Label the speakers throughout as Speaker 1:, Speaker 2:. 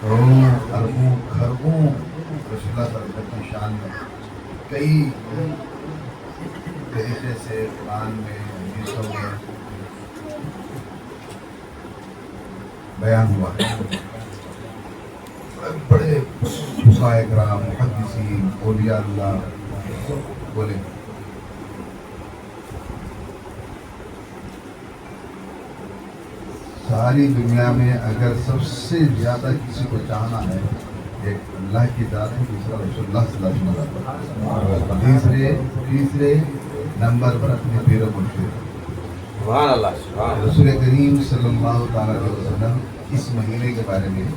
Speaker 1: کروڑوں اربوں خربوں رسول اللہ صلی اللہ علیہ وسلم کی شان میں کئی طریقے سے قرآن میں حدیثوں میں بیان ہوا ہے. بڑے فقہاء کرام محدثین اولیاء اللہ بولے ساری دنیا میں اگر سب سے زیادہ کسی کو چاہنا ہے ایک اللہ کی ذات ہے, دوسرا رسول اللہ صلی اللہ علیہ وسلم, تیسرے نمبر پر اپنے پیر و مرشد
Speaker 2: سبحان اللہ سبحان اللہ.
Speaker 1: رسول کریم صلی اللہ تعالیٰ علیہ وسلم اس مہینے کے بارے میں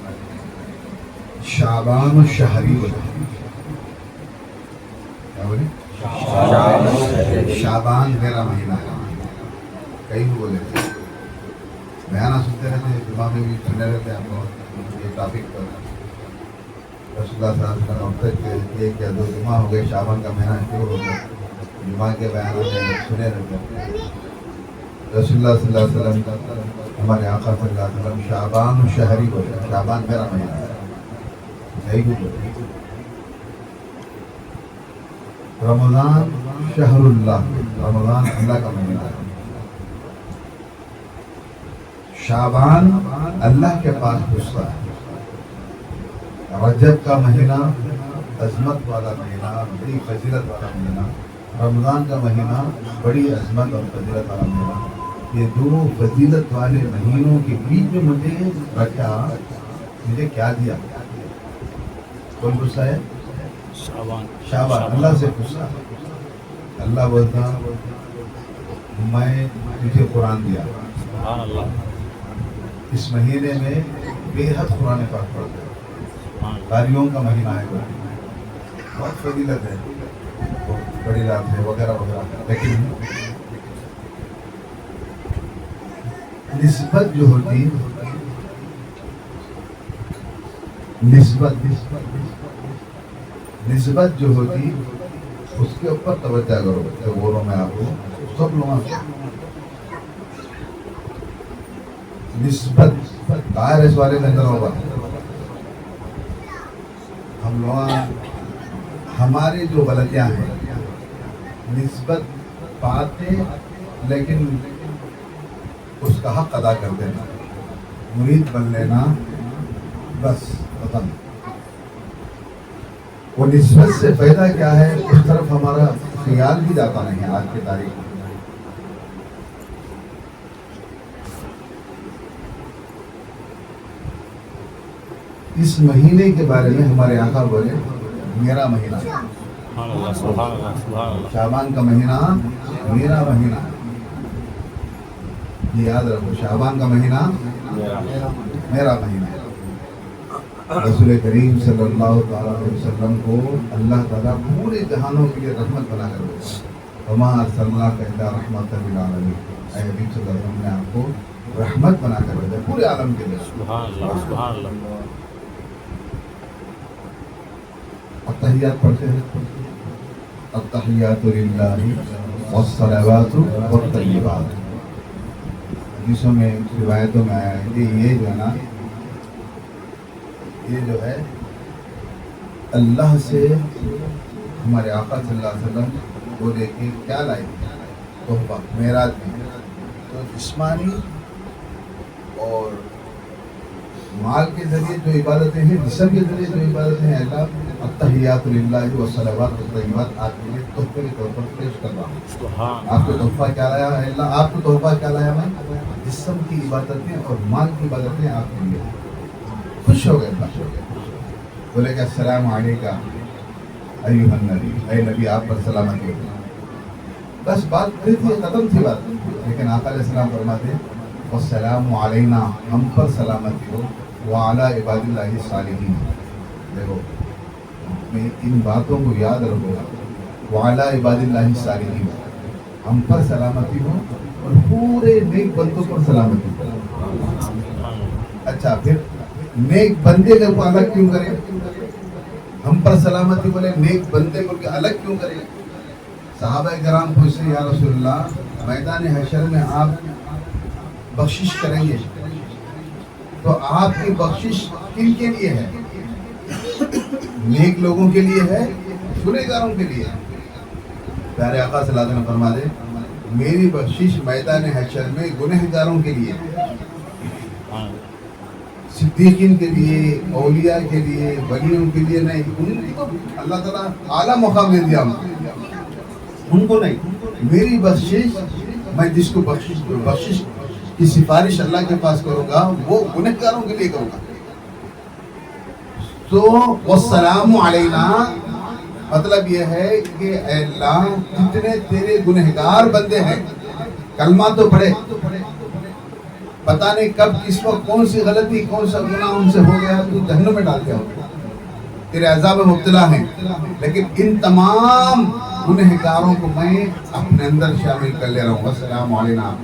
Speaker 1: شعبان الشہری بولے. کیا بولے؟ شعبان میرا مہینہ ہے. کئی بھی بولے تھے, بیانہ سنتے رہتے ہیں, جمعہ میں بھی سنے رہتے ہیں. آپ لوگ یہ ٹاپک پر رسول اللہ صلی اللہ علیہ وسلم اب تک ایک یا دو جمعہ ہو گئے, شعبان کا مہینہ شروع ہو گیا, جمعہ کے بیانات میں سنے رہتے ہیں. رسول اللہ صلی اللہ علیہ وسلم ہمارے آقا صلی اللہ علیہ وسلم شعبان الشہری بولے. شعبان میرا مہینہ ہے. صحیح بولے. رمضان شہر اللہ, رمضان اللہ کا مہینہ ہے. شعبان اللہ کے پاس غصہ ہے. رجب کا مہینہ عظمت والا مہینہ, بڑی فضیلت والا مہینہ. رمضان کا مہینہ بڑی عظمت اور فضیلت والا مہینہ. یہ دو فضیلت والے مہینوں کے بیچ میں مجھے رکھا, مجھے کیا دیا؟ کون غصہ ہے؟ شعبان. اللہ سے غصہ. اللہ بولتا میں تجھے قرآن دیا, اس مہینے میں بے حد قرآن پاک پڑھتے ہیں. قاریوں کا مہینہ ہے, بہت فضیلت ہے, بڑی رات ہے وغیرہ وغیرہ. لیکن نسبت جو ہوتی, نسبت جو ہوتی اس کے اوپر توجہ کرو. تو بولو میں آپ کو سب لوگ نسبت باہر اس والے میں اندر ہوگا. ہم لوگ ہماری جو غلطیاں ہیں, نسبت پاتے لیکن اس کا حق ادا کر دینا, مرید بن لینا, بس ختم. وہ نسبت سے فائدہ کیا ہے اس طرف ہمارا خیال بھی جاتا نہیں ہے. آج کی تاریخ میں اس مہینے کے بارے میں ہمارے آقا بولے میرا مہینہ. شعبان کا مہینہ میرا مہینہ ہے. یہ یاد رکھو, شعبان کا مہینہ میرا مہینہ ہے. رسول کریم صلی اللہ تعالیٰ علیہ وسلم کو اللہ تعالیٰ پورے جہانوں کے لیے رحمت بنا کر دیتا. وما ارسلناک الا رحمۃ للعالمین. اے نبی صلی اللہ علیہ وسلم نے آپ کو رحمت بنا کر دیتا پورے عالم کے لیے.
Speaker 2: سبحان اللہ سبحان اللہ.
Speaker 1: التحیات پڑھتے ہیں. التحیات للہ والصلوات والطیبات. حدیثوں میں روایتوں میں آیا ہے کہ یہ جو ہے نا, یہ جو ہے اللہ سے ہمارے آقا صلی اللہ علیہ وسلم وہ لے کے کیا لائے تحفہ معراج میں. تو جسمانی اور مال کے ذریعے جو عبادتیں ہیں, جسم کے ذریعے جو عبادتیں ہیں, اللہ التحیات للہ والصلوات والطیبات آپ کے لیے تحفے کے طور پر پیش کر رہا ہوں. آپ کو تحفہ کیا لایا ہے اللہ؟ آپ کو تحفہ کیا لایا میں؟ جسم کی عبادتیں اور مال کی عبادتیں آپ کے لیے. خوش ہو گئے, خوش ہو گئے. بولے کہ السلام علیکہ ایھا النبی, اے نبی آپ پر سلامتی ہو. بس بات پوری تھی, ختم تھی بات. لیکن آقا علیہ السلام فرماتے والسلام علینا, ہم پر سلامتی ہو, وعلی عباد اللہ الصالحین. دیکھو میں ان باتوں کو یاد رکھو, وعلی عباد اللہ الصالحین, ہم پر سلامتی ہو اور پورے نیک بندوں پر سلامتی ہو. اچھا پھر نیک بندے کو الگ کیوں کریں؟ ہم پر سلامتی بولے, نیک بندے کو الگ کیوں کریں؟ صحابہ کرام پوچھتے یا رسول اللہ میدان حشر میں آپ بخشش کریں گے تو آپ کی بخشش کن کے لیے ہے؟ نیک لوگوں کے لیے ہے، گنہگاروں کے لیے ہے۔ پیارے آقا صلی اللہ علیہ وسلم فرما دے میری بخشش میدان حشر میں گنہگاروں کے لیے ہے، صدیقین کے لیے، اولیاء کے لیے، ولیوں کے لیے نہیں۔ ان کو اللہ تعالیٰ اعلیٰ مقام دے دیا، ان کو نہیں۔ میری بخشش، میں جس کو بخشش کی سفارش اللہ کے پاس کروں گا وہ گنہگاروں کے لیے کروں گا۔ تو والسلام علینا مطلب یہ ہے کہ اے اللہ جتنے تیرے گنہگار بندے ہیں، کلمہ تو پڑھے، پتہ نہیں کب کس وقت کون سی غلطی کون سا گناہ ان سے ہو گیا تو جہنم میں ڈال دیا ہو، تیرے عذاب میں مبتلا ہیں، لیکن ان تمام گنہگاروں کو میں اپنے اندر شامل کر لے رہا ہوں۔ والسلام علینا،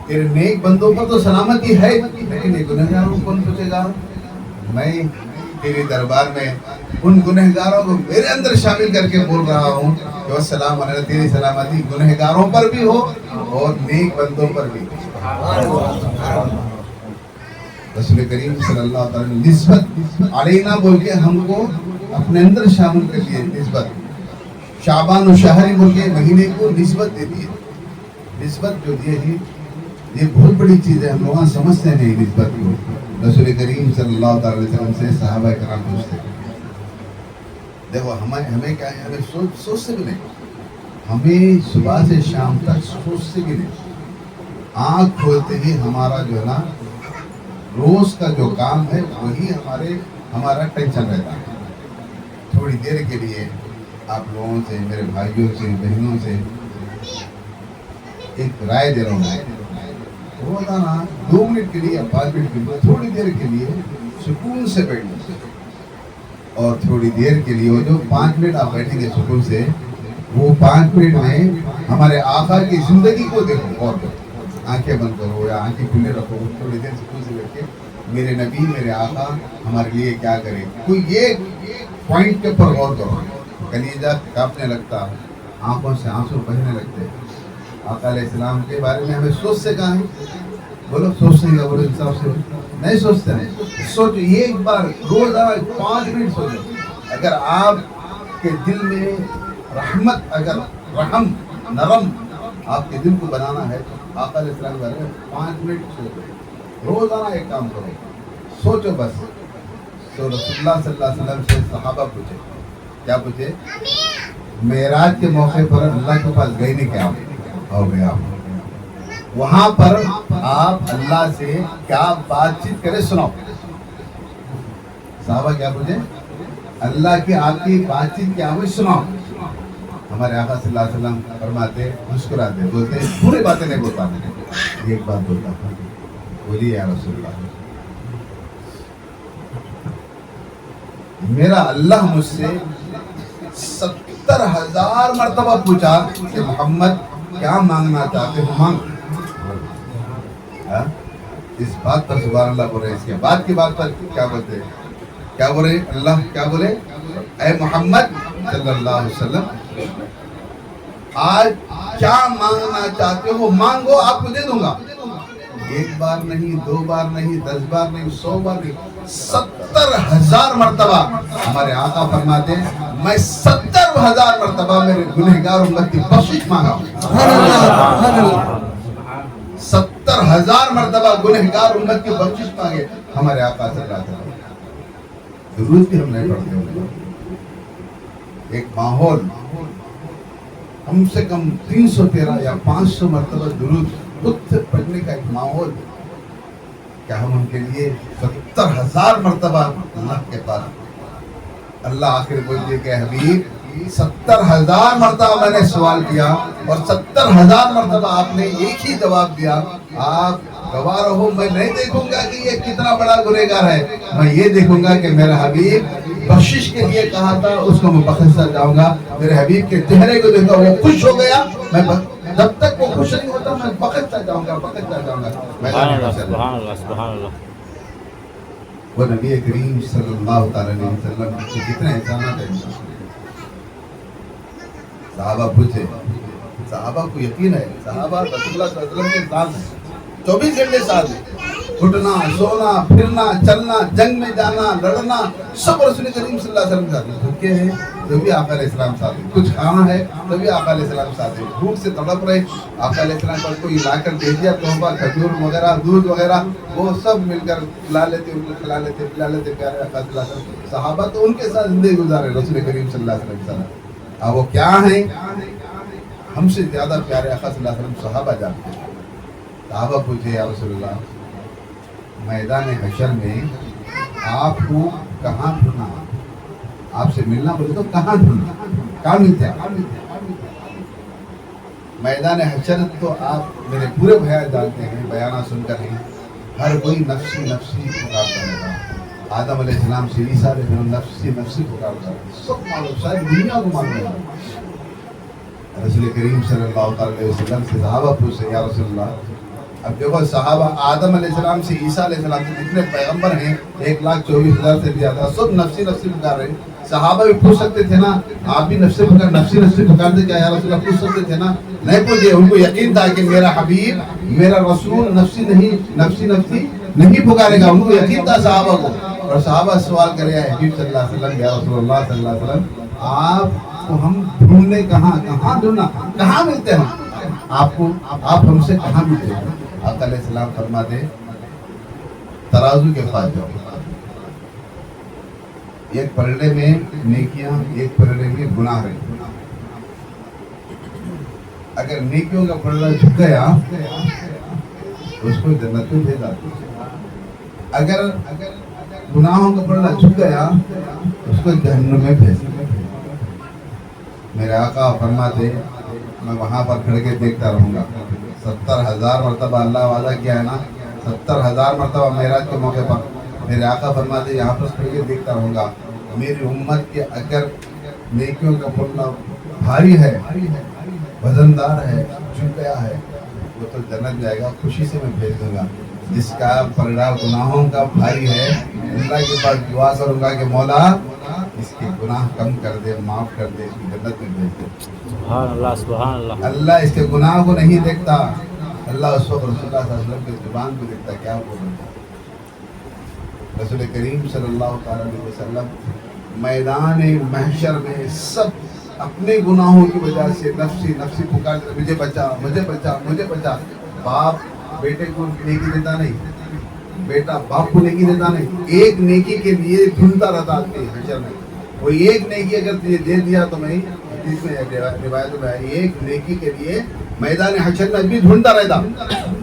Speaker 1: تیرے نیک بندوں پر تو سلامتی ہے، لیکن یہ گنہگاروں کو کون پوچھے گا؟ میں تیرے دربار میں ان گنہگاروں کو میرے اندر شامل کر کے بول رہا ہوں کہ والسلام علینا، تیری سلامتی گنہگاروں پر بھی ہو اور نیک بندوں پر بھی۔ رسول کریم صلی اللہ علیہ وسلم نسبت علینا بول کے ہم کو اپنے اندر شامل کر لیے، نسبت شعبان و شہری بول کے مہینے کو نسبت دے دیے۔ نسبت جو دی ہے یہ بہت بڑی چیز ہے، ہم لوگ سمجھتے نہیں نسبت کو۔ رسول کریم صلی اللہ علیہ وسلم سے صحابہ کرام پوچھتے دیکھو ہمیں کیا ہے، ہمیں سوچ سے بھی نہیں، ہمیں صبح سے شام تک سوچ سے بھی نہیں، آنکھ کھولتے ہی ہمارا جو ہے نا روز کا جو کام ہے وہی ہمارا ٹینشن رہتا ہے۔ تھوڑی دیر کے لیے آپ لوگوں سے، میرے بھائیوں سے، بہنوں سے ایک رائے دے رہا ہوں، روزانہ 2 منٹ کے لیے یا 5 منٹ کے لیے تھوڑی دیر کے لیے سکون سے بیٹھیں، اور تھوڑی دیر کے لیے وہ جو 5 منٹ آپ بیٹھیں گے سکون سے، وہ 5 منٹ میں ہمارے آقا کی زندگی کو دیکھو، اور آنکھیں بند کرو یا آنکھیں کھلے رکھو، تھوڑی دیر سکون سے بیٹھ کے میرے نبی میرے آقا ہمارے لیے کیا کرے، کوئی ایک پوائنٹ کے اوپر غور کرو، کلیجہ کانپنے لگتا، آنکھوں سے آنسو بہنے لگتے۔ آقا علیہ السلام کے بارے میں ہمیں سوچ سے کہا ہے، بولو سوچتے ہیں، بولو انصاف سے نہیں سوچتے ہیں۔ سوچو ایک بار روزانہ 5 منٹ سوچو، اگر آپ کے دل میں رحمت، اگر رحم نرم آپ کے دل کو بنانا ہے تو آقا علیہ السلام کے بارے میں 5 منٹ سوچو، روزانہ ایک کام کرو، سوچو بس۔ تو رسول اللہ صلی اللہ علیہ وسلم سے صحابہ پوچھے، کیا پوچھے؟ معراج کے موقع پر اللہ کے پاس گئے نہیں، کیا ہو گیا؟ وہاں پر آپ اللہ سے کیا بات چیت کرے سناؤ۔ صحابہ کیا پوچھے؟ اللہ کی آپ کی بات چیت کیا ہوئی سناؤ۔ ہمارے آقا صلی اللہ علیہ وسلم فرماتے، مسکراتے، بولتے پوری باتیں نہیں بول پاتے، ایک بات بولتا تھا، بولیے یا رسول اللہ، میرا اللہ مجھ سے 70,000 مرتبہ پوچھا کہ محمد کیا مانگنا چاہتے ہو مانگ۔ اس بات پر سبحان اللہ بول رہے، اس کے بعد کی بات پر کیا بولتے، کیا بولے اللہ، کیا بولے؟ اے محمد صلی اللہ علیہ وسلم آج کیا مانگنا چاہتے ہو مانگو، آپ کو دے دوں گا۔ 1 بار نہیں، 2 بار نہیں، 10 بار نہیں، 100 بار نہیں، 70,000 مرتبہ ہمارے آقا فرماتے ہیں میں 70,000 مرتبہ میرے گنہگار امت کی بخشش مانگا ہوں۔ 70,000 مرتبہ گنہگار امت کی بخشش مانگے ہمارے آقا صلی اللہ علیہ وسلم۔ درود بھی ہم نہیں پڑھتے ہوں، ایک ماحول کم سے کم 313 یا 500 مرتبہ درود خود سے پڑھنے کا ایک ماحول، کیا ہم ان کے لیے 70,000 مرتبہ اللہ کے پاس؟ اللہ آخر بولتے کہ حبیب 70,000 مرتبہ میں نے سوال کیا اور 70,000 مرتبہ آپ نے ایک ہی جواب دیا، آپ گواہ رہو، میں نہیں دیکھوں گا کہ یہ کتنا بڑا گنہگار ہے، میں یہ دیکھوں گا کہ میرا حبیب بخشش کے لیے کہا تھا، اس کو میں بخشتا جاؤں گا۔ میرے حبیب کے چہرے کو دیکھا وہ خوش ہو گیا، میں جب تک وہ خوش نہیں ہوتا میں بخشتا جاؤں گا، بخشتا جاؤں گا۔
Speaker 2: سبحان اللہ سبحان اللہ۔
Speaker 1: وہ نبی کریم صلی اللہ علیہ وسلم کے کتنے احسانات ہیں۔ صحابہ پوچھے، صحابہ کو یقین ہے، صحابہ رسول اللہ صلی اللہ علیہ وسلم کے ساتھ ہیں، 24 گھنٹے ساتھ ہیں، اٹھنا سونا پھرنا چلنا جنگ میں جانا لڑنا سب رسول کریم صلی اللہ علیہ وسلم کا بھوکے ہیں تو بھی آقا علیہ السلام ساتھ ہیں، کچھ کھانا ہے تو بھی آقا علیہ السلام ساتھ ہیں، بھوک سے تڑپ رہے آقا علیہ السلام پر کوئی لا کر دے دیا تحفہ کھجور وغیرہ دودھ وغیرہ وہ سب مل کر کھلا لیتے ان کو کھلا لیتے پلا لیتے پیارے آقا صلی اللہ علیہ وسلم صحابہ تو ان کے ساتھ زندگی گزارے رسول کریم صلی اللہ علیہ وسلم اب وہ کیا ہیں ہم سے زیادہ پیارے آقا صلی اللہ علیہ وسلم صحابہ جانتے ہیں صحابہ پوچھے یا رسول اللہ میدان حشر میں آپ کو کہاں ڈھونڈنا آپ سے ملنا بولے تو کہاں ڈھونڈنا کہاں ملتے ہیں میدان حشر تو آپ میرے پورے بیان جانتے ہیں بیانات سن کر ہیں ہر کوئی نفسی نفسی پکارتا رہتا آدم علیہ السلام سے عیسیٰ علیہ السلام نفسی نفسی پکارتا رہتا سب معلوم ساری دنیا کو معلوم ہے رسول کریم صلی اللہ علیہ وسلم سے صحابہ پوچھے یا رسول اللہ اب دیکھو صحابہ آدم علیہ السلام سے عیسیٰ علیہ السلام سے جتنے پیغمبر ہیں 1,24,000 سے زیادہ سب نفسی نفسی پکار رہے ہیں صحابہ بھی پوچھ سکتے تھے نا آپ بھی نفسی پکار دے کیا یا رسول اللہ پوچھ سکتے تھے نا نہیں پوچھے ان کو یقین تھا کہ میرا حبیب میرا رسول نفسی نہیں پکارے گا ان کو یقین تھا صحابہ کو اور صحابہ سوال کرے حبیب صلی اللہ علیہ وسلم یا رسول اللہ صلی اللہ علیہ وسلم آپ کو ہم ڈھونڈنے کہاں ڈھونڈنا کہاں ملتے ہیں آپ ہم سے کہاں ملتے ہیں آقا علیہ السلام فرماتے ترازو کے پاس جاؤ ایک پلڑے میں نیکیاں ایک پلڑے میں گناہ رہے اگر نیکیوں کا پلڑا جھک گیا اس کو جنت میں بھیجا اگر گناہوں کا پلڑا جھک گیا اس کو جہنم میں بھیج میرے آقا فرماتے میں وہاں پر کھڑ کے دیکھتا رہوں گا 70,000 مرتبہ اللہ وعدہ کیا ہے نا 70,000 مرتبہ معراج کے موقع پر میرے آقا فرماتے یہاں پر کھڑ کے دیکھتا رہوں گا میری امت کے اگر نیکیوں کا پلڑا بھاری ہے وزندار ہے جھک گیا ہے وہ تو جنت جائے گا خوشی سے میں بھیج دوں گا جس کا پلڑا گناہوں کا بھاری ہے اللہ کے پاس دعا کروں گا کہ مولا اس کے گناہ کم کر دے معاف کر دے اس کی جنت میں بھیج دے
Speaker 2: سبحان اللہ سبحان اللہ
Speaker 1: اللہ اس کے گناہ کو نہیں دیکھتا اللہ اس وقت رسول اللہ صلی اللہ علیہ وسلم کی زبان کو دیکھتا کیا بول رہا ہے رسول کریم صلی اللہ علیہ وسلم میدان محشر میں سب اپنے گناہوں کی وجہ سے نفسی پکارتے مجھے بچا مجھے بچا مجھے بچا باپ بیٹے کو نیکی دیتا نہیں بیٹا باپ کو نیکی دیتا نہیں ایک نیکی کے لیے ڈھونڈتا رہتا آدمی حشر میں وہ ایک نیکی اگر تجھے دے دیا تو میں حدیث میں روایت میں ایک نیکی کے لیے میدان حشر میں بھی ڈھونڈتا رہتا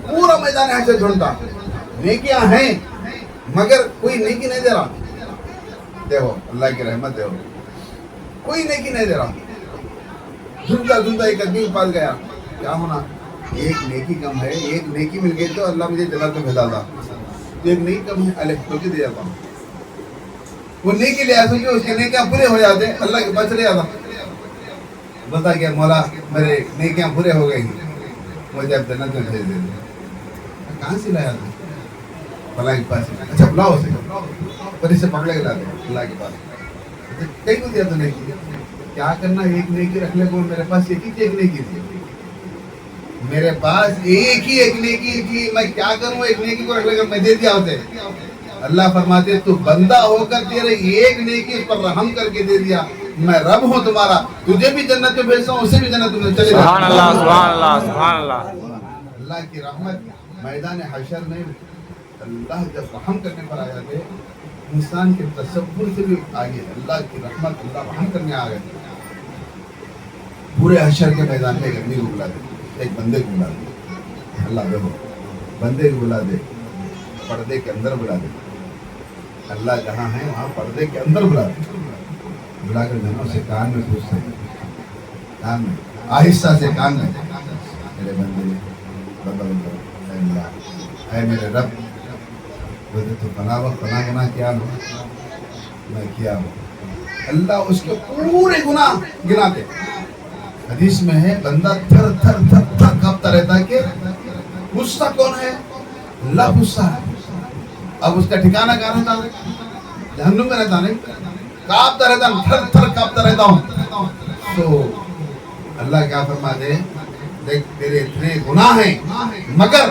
Speaker 1: پورا میدان حشر ڈھونڈتا نیکیاں ہیں مگر کوئی نیکی نہیں دے رہا دیکھو اللہ کی رحمت دیکھو کوئی نیکی نہیں دے رہا ڈھونڈتا ایک آدمی کے پاس گیا کیا ہونا ایک نیکی کم ہے ایک نیکی مل گئی تو اللہ مجھے جنت میں بھیجا تھا ایک نیکی کم ہے الگ تو دے جاتا وہ نیکی لے آیا سوچو اس کے نیکیاں پورے ہو جاتے اللہ کے پاس چلے جاتا بتا گیا مولا میرے نیکیاں پورے ہو گئی مجھے اب جنت میں بھیج دے کہاں سے لایا تھا اللہ کے پاس اچھا بلاؤ اسے پر اسے پکڑے کے لاتے اللہ کے پاس کہیں کو دیا تو نیکی کیا کرنا ایک نیکی رکھنے کو میرے پاس ایک نیکی تھی میرے پاس ایک نیکی تھی میں کیا کروں ایک نیکی کو رکھ لے کر میں دے دیا ہوتے اللہ فرماتے تو بندہ ہو کر تیرے ایک نیکی اس پر رحم کر کے دے دیا میں رب ہوں تمہارا تجھے بھی جنت میں بھیجتا ہوں اسے بھی جنت میں چلے جا
Speaker 2: سبحان اللہ سبحان اللہ سبحان اللہ
Speaker 1: اللہ کی رحمت میدان حشر میں اللہ جب رحم کرنے پر آ جاتے انسان کے تصور سے بھی آگے اللہ کی رحمت اللہ رحم کرنے آ گئے پورے حشر کے میدان میں ایک آدمی کو بلا دے ایک بندے کو بلا دے اللہ دیکھو بندے کو بلا دے پردے کے اندر بلا دے اللہ جہاں ہے وہاں پردے کے اندر بلا دے بلا کر جنوں سے کان میں پوچھتے کان میں آہستہ سے کان میں میرے بندے اے اللہ اے میرے رب بولے تو فلاں وقت فلاں گناہ کیا ہو میں کیا ہوں اللہ اس کے پورے گناہ گناتے حدیث میں ہے بندہ تھر تھر تھر تھر کانپتا رہتا ہے کہ غصہ کون ہے اللہ غصہ ہے اب اس کا ٹھکانہ کہاں رہتا ہے جہنم میں رہتا نہیں کانپتا رہتا ہوں تھر تھر کانپتا رہتا ہوں تو اللہ کیا فرما دے دیکھ تیرے اتنے گناہ ہیں مگر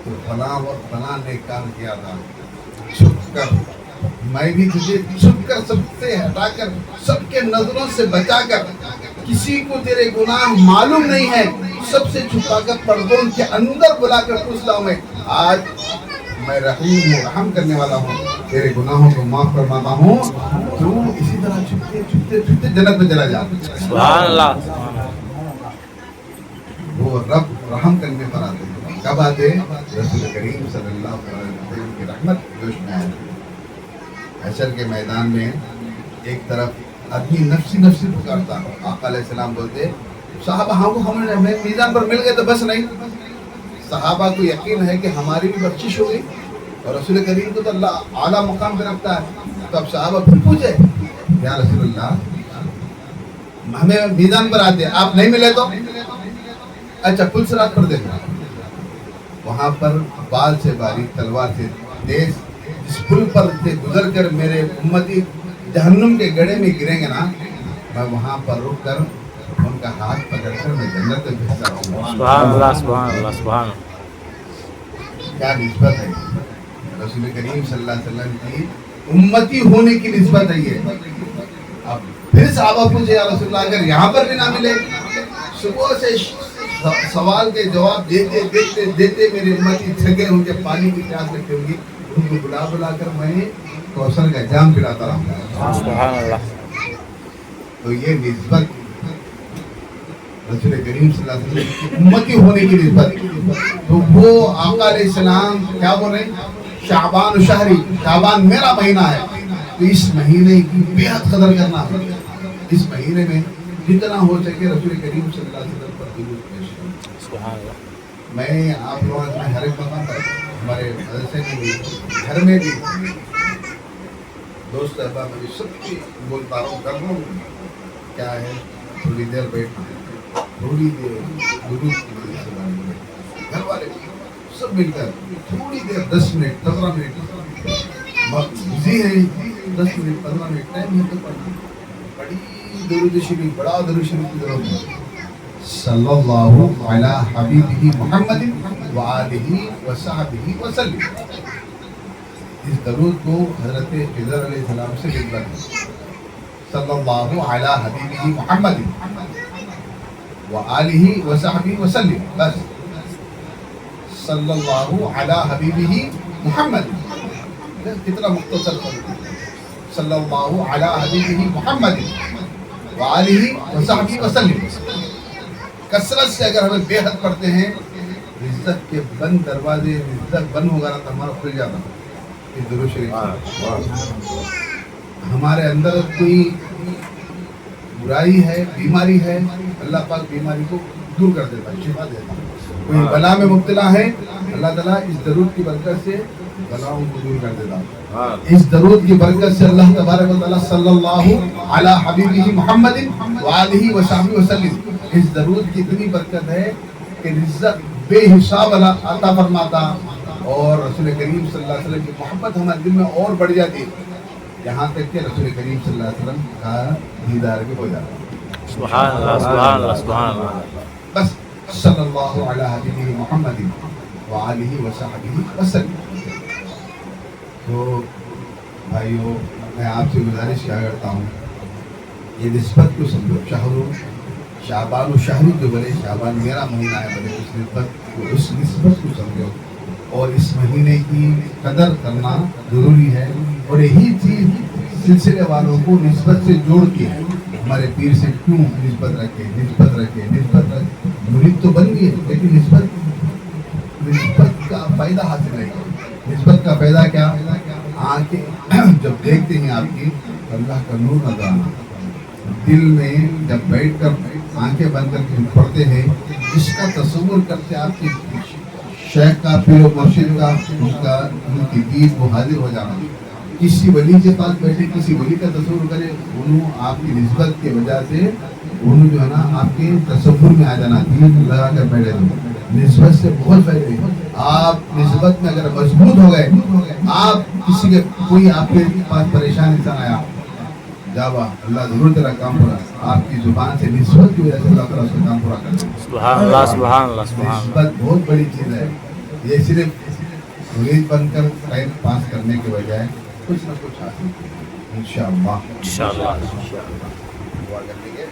Speaker 1: تو فلاں وقت فلاں نے کام کیا تھا، چھپ کر میں بھی تجھے چھپ کر سب سے ہٹا کر سب کے نظروں سے بچا کر کسی کو تیرے گناہ معلوم نہیں ہے سب سے چھپا کر پردوں کے اندر بلا کر پوچھتا ہوں میں آج میں رحیم ہوں، رحم کرنے والا ہوں، تیرے گناہوں کو معاف فرماتا ہوں، تو اسی طرح چھپتے چھپتے چھپتے جنت میں چلا جا۔
Speaker 2: سبحان اللہ،
Speaker 1: وہ رب رحم کرنے پر آتے ہیں، کب آتے؟ رسول کریم صلی اللہ علیہ وسلم کی رحمت جوش میں آئے۔ حشر کے میدان میں ایک طرف آدمی نفسی نفسی پکارتا، آقا علیہ السلام بولتے صحابہ ہم کو ہمیں میدان پر مل گئے تو بس نہیں، صحابہ کو یقین ہے کہ ہماری بھی بخشش ہو گئی اور رسول کریم کو تو اللہ اعلیٰ مقام پہ رکھتا ہے، تو اب صحابہ پھر پوچھے یا رسول اللہ ہمیں میدان پر آتے آپ نہیں ملے تو اچھا پل صراط پر دیکھنا، وہاں پر بال سے باریک تلوار سے تیز جس پل پر سے گزر کر میرے امتی جہنم کے گڑھے میں گریں گے نا، میں وہاں پر رک کر ان کا ہاتھ پکڑ کر میں جنت میں بھیجتا ہوں۔
Speaker 2: سبحان اللہ، سبحان اللہ، سبحان اللہ۔
Speaker 1: کیا نسبت ہے رسول کریم صلی اللہ علیہ وسلم کی امتی ہونے کی نسبت ہے یہ۔ اب پھر صحابہ پوچھے یا رسول اللہ اگر یہاں پر بھی نہ ملے، صبح سے سوال کے جواب دیتے دیتے دیتے میری امتی تھکے ان کے پانی کی پیاس لگتی ہوگی، ان کو بلا بلا کر میں کوثر کا جام پلاتا رہوں گا۔
Speaker 2: سبحان اللہ۔
Speaker 1: تو یہ نسبت رسول کریم صلی اللہ علیہ وسلم کی امتی ہونے کی نسبت، تو وہ آقا علیہ السلام کیا بول رہے ہیں؟ شعبان شہری، شعبان میرا مہینہ ہے، تو اس مہینے کی بے حد قدر کرنا ہے، اس مہینے میں جتنا ہو سکے رسول کریم صلی اللہ علیہ وسلم پر درود پیش کریں۔
Speaker 2: سبحان اللہ۔
Speaker 1: میں آپ لوگوں میں ہر ایک مقام پر ہمارے مدرسے میں بھی گھر میں بھی دوست احباب میں بھی سب کی بولتا ہوں کر رہا ہوں کیا ہے تھوڑی دیر بیٹھنا، تھوڑی دیر درود کی وجہ سے گھر والے سب مل کر تھوڑی دیر 10 منٹ 15 منٹ بزی ہے 10 منٹ 15 منٹ ٹائم ہے تو پڑھنا، بڑی درود شریف بڑا درود شریف کی ضرورت ہے۔ صلی اللہ علی حبیبہ محمد وآلہ وصحبہ وسلم، اس درود کو حضرت خضر علیہ السلام سے نسبت ہے۔ صلی اللہ علی حبیبہ محمد وآلہ وصحبہ وسلم، بس صلی اللہ علی حبیبہ محمد، کتنا مختصر صلی اللہ علی حبیبہ محمد وآلہ وصحبہ وسلم۔ کثرت سے اگر ہمیں بے حد پڑھتے ہیں رزق کے بند دروازے، رزق بند ہوگا نا تو ہمارا کھل جاتا ہے۔ یہ درود شریف ہمارے اندر کوئی برائی ہے، بیماری ہے، اللہ پاک بیماری کو دور کر دیتا ہے، شفا دیتا ہے۔ کوئی بلا میں مبتلا ہے، اللہ تعالیٰ اس درود کی برکت سے بلاؤں کو دور کر دیتا ہے۔ اس درود کی برکت سے اللہ تبارک و تعالیٰ صلی اللہ علی حبیبہ محمد وآلہ وصحبہ وسلم، اس درود کی اتنی برکت ہے کہ رزق بے حساب اللہ عطا فرماتا، اور رسول کریم صلی اللہ علیہ وسلم کی محبت ہمارے دل میں اور بڑھ جاتی ہے، یہاں تک کہ رسول کریم صلی اللہ علیہ وسلم کا دیدار بھی ہو جاتا ہے۔
Speaker 2: سبحان اللہ، سبحان اللہ، سبحان اللہ۔
Speaker 1: بس صلی اللہ علی حبیبہ محمد وآلہ وصحبہ وسلم۔ تو بھائیو میں آپ سے گزارش کیا کرتا ہوں، یہ نسبت کو سمجھو، شعبان و شہری جو بولے شعبان میرا مہینہ ہے بولے اس نسبت کو سمجھو، اور اس مہینے کی قدر کرنا ضروری ہے، اور یہی چیز سلسلے والوں کو نسبت سے جوڑ کے ہمارے پیر سے کیوں نسبت رکھے مرید تو بن گئی ہے، لیکن نسبت کا فائدہ حاصل نہیں۔ نسبت کا فائدہ کیا؟ آنکھیں جب دیکھتے ہیں آپ کی اللہ کا نور نظر آنا، دل میں جب بیٹھ کر آنکھیں بند کر کے پڑھتے ہیں جس کا تصور کرتے آپ کی شیخ کا پیر و مرشد کا ان کی دید وہ حاضر ہو جانا، کسی ولی کے پاس بیٹھے کسی ولی کا تصور کرے، انہوں آپ کی نسبت کی وجہ سے انہوں جو ہے نا آپ کے تصور میں آ جانا، دل لگا کر بیٹھے تو نسبت سے بہت فائدے ہیں۔ آپ نسبت میں اگر مضبوط ہو گئے، آپ کسی کے کوئی آپ کے پاس پریشان انسان آیا، جاوا اللہ ضرور تیرا کام پورا، آپ کی زبان سے نسبت کی وجہ سے اللہ تعالیٰ اس کا کام پورا کر دے۔
Speaker 2: سبحان اللہ، سبحان اللہ، سبحان اللہ۔
Speaker 1: نسبت بہت بڑی چیز ہے، یہ صرف مرید بن کر ٹائم پاس کرنے کے بجائے کچھ نہ کچھ حاصل انشاءاللہ
Speaker 2: انشاءاللہ
Speaker 1: دعا کر لیں گے.